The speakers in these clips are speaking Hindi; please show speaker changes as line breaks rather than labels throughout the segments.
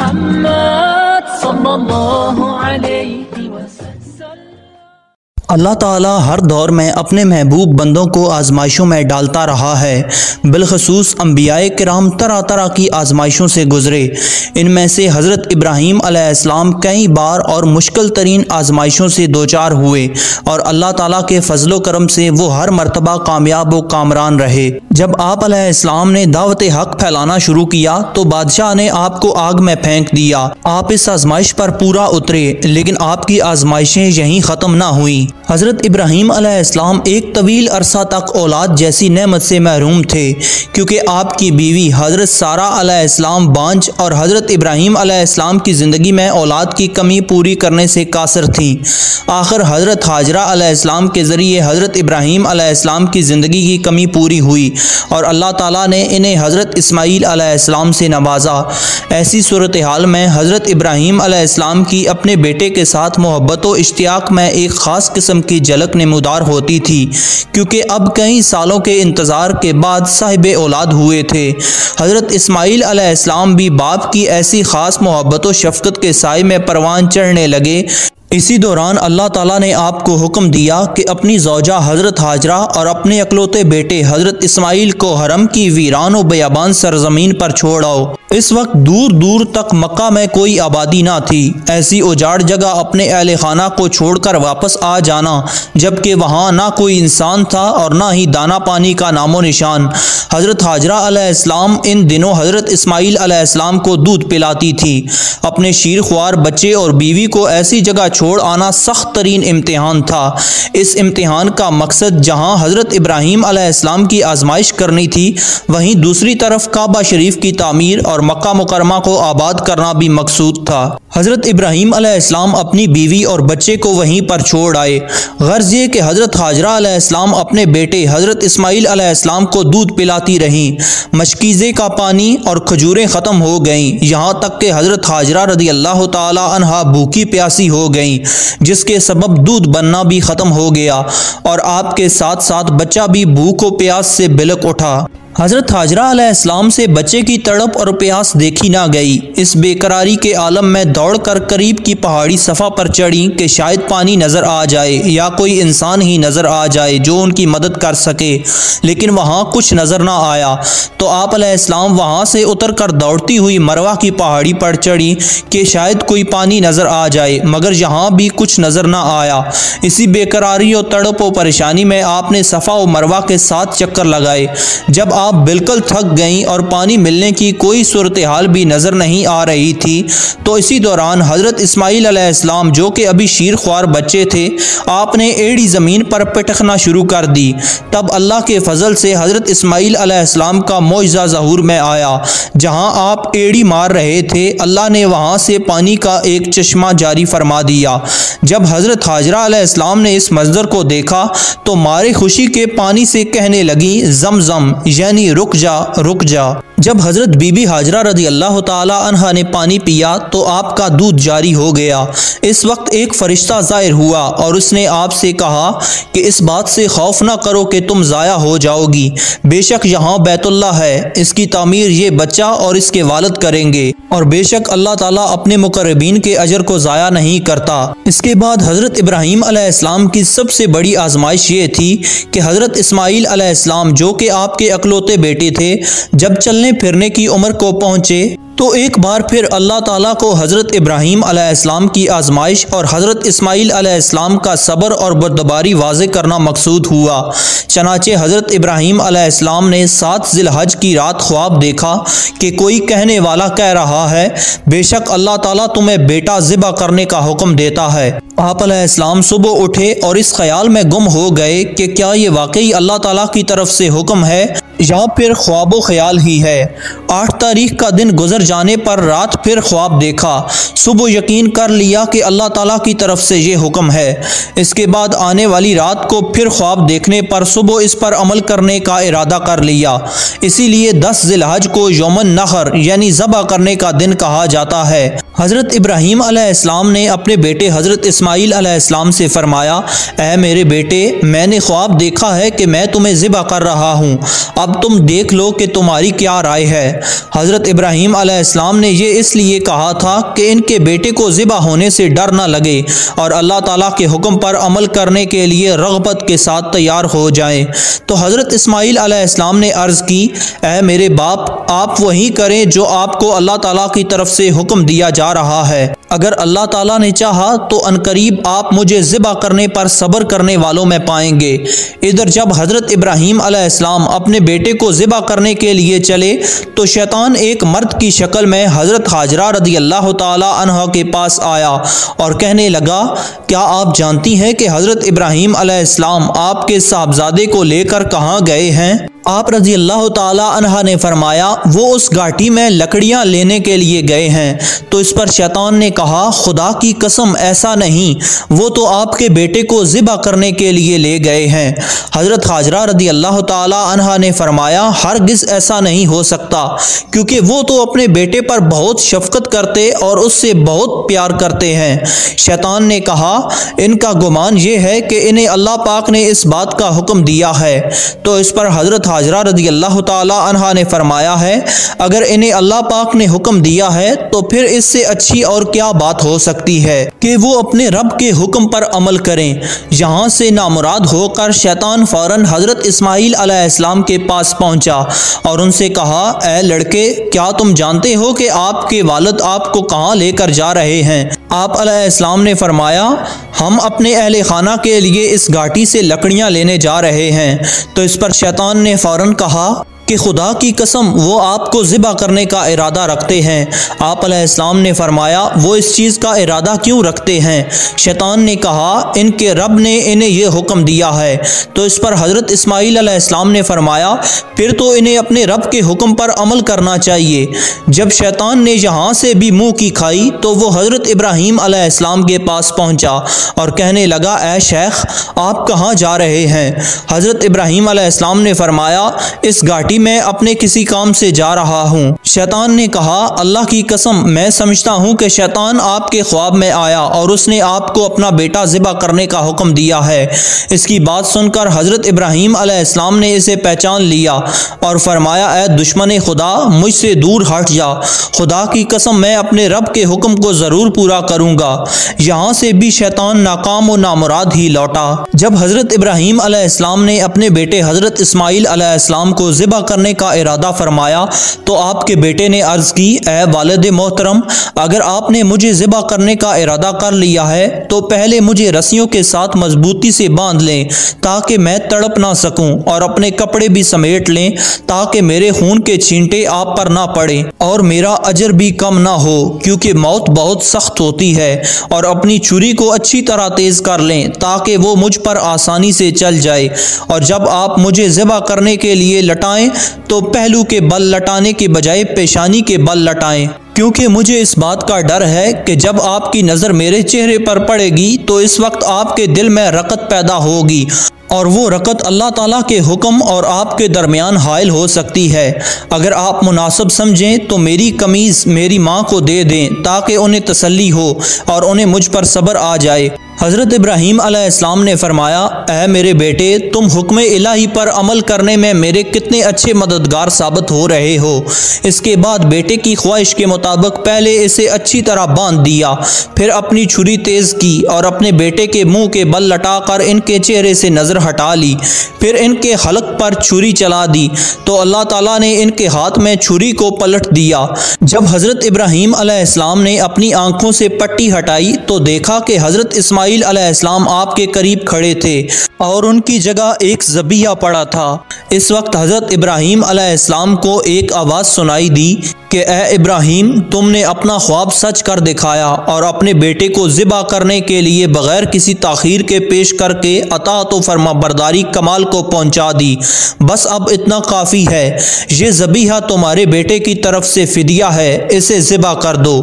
मुहम्मद सल्लल्लाहु अलैहि वसल्लम।
अल्लाह ताला हर दौर में अपने महबूब बंदों को आजमाइशों में डालता रहा है। बिलखसूस अंबियाए किराम तरह तरह की आजमाइशों से गुजरे। इनमें से हज़रत इब्राहीम अलैहिस्सलाम कई बार और मुश्किल तरीन आजमाइशों से दो चार हुए और अल्लाह ताला के फजलो करम से वो हर मरतबा कामयाब व कामरान रहे। जब आप अलैहिस्सलाम ने दावत हक फैलाना शुरू किया तो बादशाह ने आपको आग में फेंक दिया। आप इस आजमाइश पर पूरा उतरे, लेकिन आपकी आजमाइशें यहीं ख़त्म ना हुई। हज़रत इब्राहीम अलैहिस्सलाम एक तवील अरसा तक औलाद जैसी नेमत से महरूम थे, क्योंकि आपकी बीवी हज़रत सारा अलैहिस्सलाम बांझ और हज़रत इब्राहीम अलैहिस्सलाम की ज़िंदगी में औलाद की कमी पूरी करने से कासिर थीं। आखिर हज़रत हाजरा अलैहिस्सलाम के ज़रिए हज़रत इब्राहीम अलैहिस्सलाम की ज़िंदगी की कमी पूरी हुई और अल्लाह ताला ने इन्हें हज़रत इस्माईल अलैहिस्सलाम से नवाजा। ऐसी सूरत हाल में हज़रत इब्राहीम अलैहिस्सलाम की अपने बेटे के साथ मोहब्बत व इश्तियाक में एक ख़ास किस्म की झलक नमूदार होती थी, क्योंकि अब कई सालों के इंतज़ार के बाद साहिब औलाद हुए थे। हज़रत इस्माईल अलैहिस्सलाम भी बाप की ऐसी ख़ास मोहब्बत व शफ़क़त के साए में परवान चढ़ने लगे। इसी दौरान अल्लाह ताला ने आपको हुक्म दिया कि अपनी ज़ौजा हज़रत हाजरा और अपने अकलौते बेटे हज़रत इस्माईल को हरम की वीरान व बयाबान सरजमीन पर छोड़ आओ। इस वक्त दूर दूर तक मक्का में कोई आबादी ना थी। ऐसी उजाड़ जगह अपने अहले खाना को छोड़कर वापस आ जाना, जबकि वहाँ ना कोई इंसान था और ना ही दाना पानी का नामो निशान। हज़रत हाजरा अलैहिस्सलाम इन दिनों हज़रत इस्माईल अलैहिस्सलाम को दूध पिलाती थी। अपने शीर ख्वार बच्चे और बीवी को ऐसी जगह छोड़ आना सख्त तरीन इम्तिहान था। इस इम्तिहान का मकसद जहाँ हज़रत इब्राहीम अलैहिस्सलाम की आजमाइश करनी थी, वहीं दूसरी तरफ काबा शरीफ की तामीर और मक्का मुकरमा को आबाद करना भी मकसूद था। हज़रत इब्राहीम अलैहिस्सलाम अपनी बीवी और बच्चे को वहीं पर छोड़ आए। गर्ज ये कि हज़रत हाजरा अलैहिस्सलाम अपने बेटे हज़रत इस्माईल अलैहिस्सलाम को दूध पिलाती रहीं। मशकीज़े का पानी और खजूरें ख़त्म हो गईं, यहाँ तक कि हज़रत हाजरा रज़ी अल्लाह ताला अन्हा भूखी प्यासी हो गईं, जिसके सबब दूध बनना भी ख़त्म हो गया और आपके साथ साथ बच्चा भी भूख व प्यास से बिलक उठा। हज़रत हाजरा अलैहिस्सलाम से बच्चे की तड़प और प्यास देखी ना गई। इस बेकरारी के आलम में दौड़कर करीब की पहाड़ी सफ़ा पर चढ़ी कि शायद पानी नज़र आ जाए या कोई इंसान ही नज़र आ जाए जो उनकी मदद कर सके, लेकिन वहाँ कुछ नज़र ना आया। तो आप अलैहिस्सलाम वहाँ से उतर कर दौड़ती हुई मरवा की पहाड़ी पर चढ़ी कि शायद कोई पानी नज़र आ जाए, मगर यहाँ भी कुछ नज़र ना आया। इसी बेकरारी और तड़प व परेशानी में आपने सफ़ा व मरवा के 7 चक्कर लगाए। जब आप बिल्कुल थक गईं और पानी मिलने की कोई सूरत हाल भी नज़र नहीं आ रही थी, तो इसी दौरान हज़रत इस्माईल अलैहिस्सलाम, जो कि अभी शीर ख्वार बच्चे थे, आपने एड़ी ज़मीन पर पिटकना शुरू कर दी। तब अल्लाह के फजल से हज़रत इस्माईल अलैहिस्सलाम का मौजज़ा ज़हूर में आया। जहाँ आप एड़ी मार रहे थे, अल्लाह ने वहाँ से पानी का एक चश्मा जारी फरमा दिया। जब हज़रत हाजरा अलैहिस्सलाम ने इस मंज़र को देखा तो मारे खुशी के पानी से कहने लगी, ज़मज़म, यानी रुक जा रुक जा। जब हज़रत बीबी हाजरा रज़ी अल्लाह ताला अन्हा ने पानी पिया तो आपका दूध जारी हो गया। इस वक्त एक फ़रिश्ता ज़ाहिर हुआ और उसने आपसे कहा कि इस बात से खौफ ना करो कि तुम ज़ाया हो जाओगी। बेशक यहाँ बैतुल्लाह है, इसकी तामीर ये बच्चा और इसके वालिद करेंगे और बेशक अल्लाह ताला अपने मुकर्रबीन के अजर को ज़ाया नहीं करता। इसके बाद हज़रत इब्राहीम अलैहिस्सलाम की सबसे बड़ी आजमाइश ये थी कि हज़रत इस्माईल अलैहिस्सलाम, जो कि आपके अकलौते बेटे थे, जब चलने फिरने की उम्र को पहुँचे तो एक बार फिर अल्लाह ताला को हज़रत इब्राहीम अलैहिस्सलाम की आजमाइश और हज़रत इस्माईल अलैहिस्सलाम का सब्र और बर्दबारी वाज़े करना मकसूद हुआ। चनाचे हज़रत इब्राहीम अलैहिस्सलाम ने 7 ज़िलहज की रात ख्वाब देखा कि कोई कहने वाला कह रहा है, बेशक अल्लाह ताला तुम्हें बेटा ज़िबा करने का हुक्म देता है। आप अलैहिस्सलाम सुबह उठे और इस ख्याल में गुम हो गए कि क्या ये वाकई अल्लाह ताला की तरफ से हुक्म है या फिर ख्वाबो ख्याल ही है। 8 तारीख का दिन गुजर जाने पर रात फिर ख्वाब देखा। सुबह यकीन कर लिया कि अल्लाह ताला की तरफ से ये हुक्म है। इसके बाद आने वाली रात को फिर ख्वाब देखने पर सुबह इस पर अमल करने का इरादा कर लिया। इसीलिए 10 ज़िलहज को यौमुन नहर यानी ज़बह करने का दिन कहा जाता है। हज़रत इब्राहीम अलैहिस्सलाम ने अपने बेटे हज़रत इस्माईल अलैहिस्सलाम से फरमाया, ऐ मेरे बेटे, मैंने ख्वाब देखा है कि मैं तुम्हें ज़िबह कर रहा हूँ, अब तुम देख लो कि तुम्हारी क्या राय है। हज़रत इब्राहीम अलैहिस्सलाम अलैहिस्सलाम ने ये इसलिए कहा था कि इनके बेटे को ज़िबा होने से डर न लगे और अल्लाह ताला के हुक्म पर अमल करने के लिए रग़बत के साथ तैयार हो जाएं। तो हज़रत इस्माईल अलैहिस्सलाम ने अर्ज़ की, ऐ मेरे बाप, आप वही करें जो आपको अल्लाह ताला की तरफ से हुक्म दिया जा रहा है। अगर अल्लाह ताला ने चाहा तो अनकरीब आप मुझे ज़िबा करने पर सब्र करने वालों में पाएंगे। इधर जब हज़रत इब्राहीम अलैहिस्सलाम अपने बेटे को ज़िबा करने के लिए चले तो शैतान एक मर्द की शक्ल में हज़रत हाजरा रज़ी अल्लाह ताला अन्हा के पास आया और कहने लगा, क्या आप जानती हैं कि हज़रत इब्राहीम अलैहिस्सलाम आपके साहबजादे को लेकर कहाँ गए हैं? आप रज़ी अल्लाह ताला अन्हा ने फरमाया, वो उस घाटी में लकड़ियाँ लेने के लिए गए हैं। तो इस पर शैतान ने कहा, खुदा की कसम ऐसा नहीं, वो तो आपके बेटे को ज़िबा करने के लिए ले गए हैं। हज़रत हाजरा रज़ी अल्लाह ताला अन्हा ने फरमाया, हरगिज़ ऐसा नहीं हो सकता, क्योंकि वो तो अपने बेटे पर बहुत शफ़क़त करते और उससे बहुत प्यार करते हैं। शैतान ने कहा, इनका गुमान ये है कि इन्हें अल्लाह पाक ने इस बात का हुक्म दिया है। तो इस पर हज़रत हाजरा रज़ी अल्लाह ताला अन्हा ने फरमाया है, अगर इन्हें अल्लाह पाक ने हुक्म दिया है तो फिर इससे अच्छी और क्या बात हो सकती है कि वो अपने रब के हुक्म पर अमल करें। यहाँ से नामुराद होकर शैतान फ़ौरन हज़रत इस्माईल अलैहिस्सलाम के पास पहुँचा और उनसे कहा, ऐ लड़के, क्या तुम जानते हो कि आपके वालिद आपको कहाँ लेकर जा रहे हैं? आप अलैहिस्सलाम ने फरमाया, हम अपने अहले खाना के लिए इस घाटी से लकड़ियाँ लेने जा रहे हैं। तो इस पर शैतान ने फ़ौरन कहा कि खुदा की कसम वो आपको ज़िबा करने का इरादा रखते हैं। आप अलैहिस्सलाम ने फरमाया, वो इस चीज़ का इरादा क्यों रखते हैं? शैतान ने कहा, इनके रब ने इन्हें यह हुक्म दिया है। तो इस पर हज़रत इस्माईल अलैहिस्सलाम ने फरमाया, फिर तो इन्हें अपने रब के हुक्म पर अमल करना चाहिए। जब शैतान ने यहाँ से भी मुँह की खाई तो वो हज़रत इब्राहीम अलैहिस्सलाम के पास पहुँचा और कहने लगा, ऐ शेख, आप कहाँ जा रहे हैं? हज़रत इब्राहीम अलैहिस्सलाम ने फरमाया, इस घाटी मैं अपने किसी काम से जा रहा हूँ। शैतान ने कहा, अल्लाह की कसम, मैं समझता हूँ कि शैतान आपके ख्वाब में आया और उसने आपको अपना बेटा ज़िबा करने का हुक्म दिया है। इसकी बात सुनकर हज़रत इब्राहीम अलैहिस्सलाम ने इसे पहचान लिया और फरमाया, ऐ दुश्मन खुदा, मुझसे दूर हट जा। खुदा की कसम, मैं अपने रब के हुक्म को ज़रूर पूरा करूँगा। यहाँ से भी शैतान नाकाम और नामुराद ही लौटा। जब हज़रत इब्राहीम अलैहिस्सलाम ने अपने बेटे हज़रत इस्माईल अलैहिस्सलाम को ज़िबा करने का इरादा फरमाया तो आपके बेटे ने अर्ज़ की, ऐ वालिद मोहतरम, अगर आपने मुझे ज़िबा करने का इरादा कर लिया है तो पहले मुझे रस्सियों के साथ मजबूती से बांध लें ताकि मैं तड़प ना सकूं, और अपने कपड़े भी समेट लें ताकि मेरे खून के छींटे आप पर ना पड़े और मेरा अजर भी कम ना हो, क्योंकि मौत बहुत सख्त होती है। और अपनी छुरी को अच्छी तरह तेज़ कर लें ताकि वो मुझ पर आसानी से चल जाए। और जब आप मुझे ज़िबा करने के लिए लटाएं तो पहलू के बल लटाने के बजाय पेशानी के बल लटाएं, क्योंकि मुझे इस बात का डर है कि जब आपकी नज़र मेरे चेहरे पर पड़ेगी तो इस वक्त आपके दिल में रकत पैदा होगी और वो रकत अल्लाह ताला के हुक्म और आपके दरमियान हायल हो सकती है। अगर आप मुनासिब समझें तो मेरी कमीज़ मेरी माँ को दे दें ताकि उन्हें तसल्ली हो और उन्हें मुझ पर सब्र आ जाए। हज़रत इब्राहीम अलैहिस्सलाम ने फरमाया, ऐ मेरे बेटे, तुम हुक्म इलाही पर अमल करने में मेरे कितने अच्छे मददगार साबित हो रहे हो। इसके बाद बेटे की ख्वाहिश के मुताबिक पहले इसे अच्छी तरह बांध दिया, फिर अपनी छुरी तेज़ की और अपने बेटे के मुंह के बल लटाकर इनके चेहरे से नज़र हटा ली, फिर इनके हलक पर छुरी चला दी तो अल्लाह ताला ने इनके हाथ में छुरी को पलट दिया। जब हज़रत इब्राहीम अलैहिस्सलाम ने अपनी आंखों से पट्टी हटाई तो देखा कि हज़रत इस्माईल अलैहिस्सलाम आपके करीब खड़े थे और उनकी जगह एक ज़बीहा पड़ा था। इस वक्त हज़रत इब्राहीम अलैहिस्सलाम को एक आवाज़ सुनाई दी कि ए इब्राहीम, तुमने अपना ख्वाब सच कर दिखाया और अपने बेटे को ज़िबा करने के लिए बग़ैर किसी ताख़ीर के पेश करके अताअत व फरमाबरदारी कमाल को पहुँचा दी। बस अब इतना काफ़ी है, ये ज़बीहा तुम्हारे बेटे की तरफ से फ़िदिया है, इसे ज़िबा कर दो।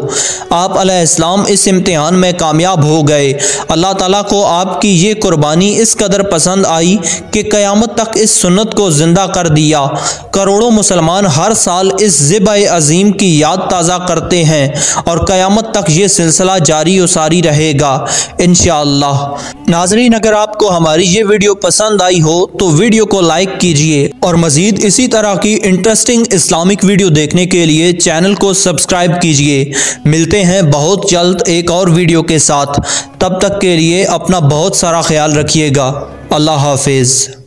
आप अलैहिस्सलाम इस इम्तिहान में कामयाब हो गए। अल्लाह ताला को आपकी ये कुर्बानी इस कदर पसंद आई कि क़यामत तक इस सुन्नत को ज़िंदा कर दिया। करोड़ों मुसलमान हर साल इस ज़िबा अज़ीम इब्राहीम की याद ताज़ा करते हैं और क़यामत तक ये सिलसिला जारी और सारी रहेगा इंशाअल्लाह। नाज़रीन, अगर आपको हमारी ये वीडियो पसंद आई हो तो वीडियो को लाइक कीजिए और मज़ीद इसी तरह की इंटरेस्टिंग इस्लामिक वीडियो देखने के लिए चैनल को सब्सक्राइब कीजिए। मिलते हैं बहुत जल्द एक और वीडियो के साथ। तब तक के लिए अपना बहुत सारा ख्याल रखिएगा। अल्लाह हाफिज़।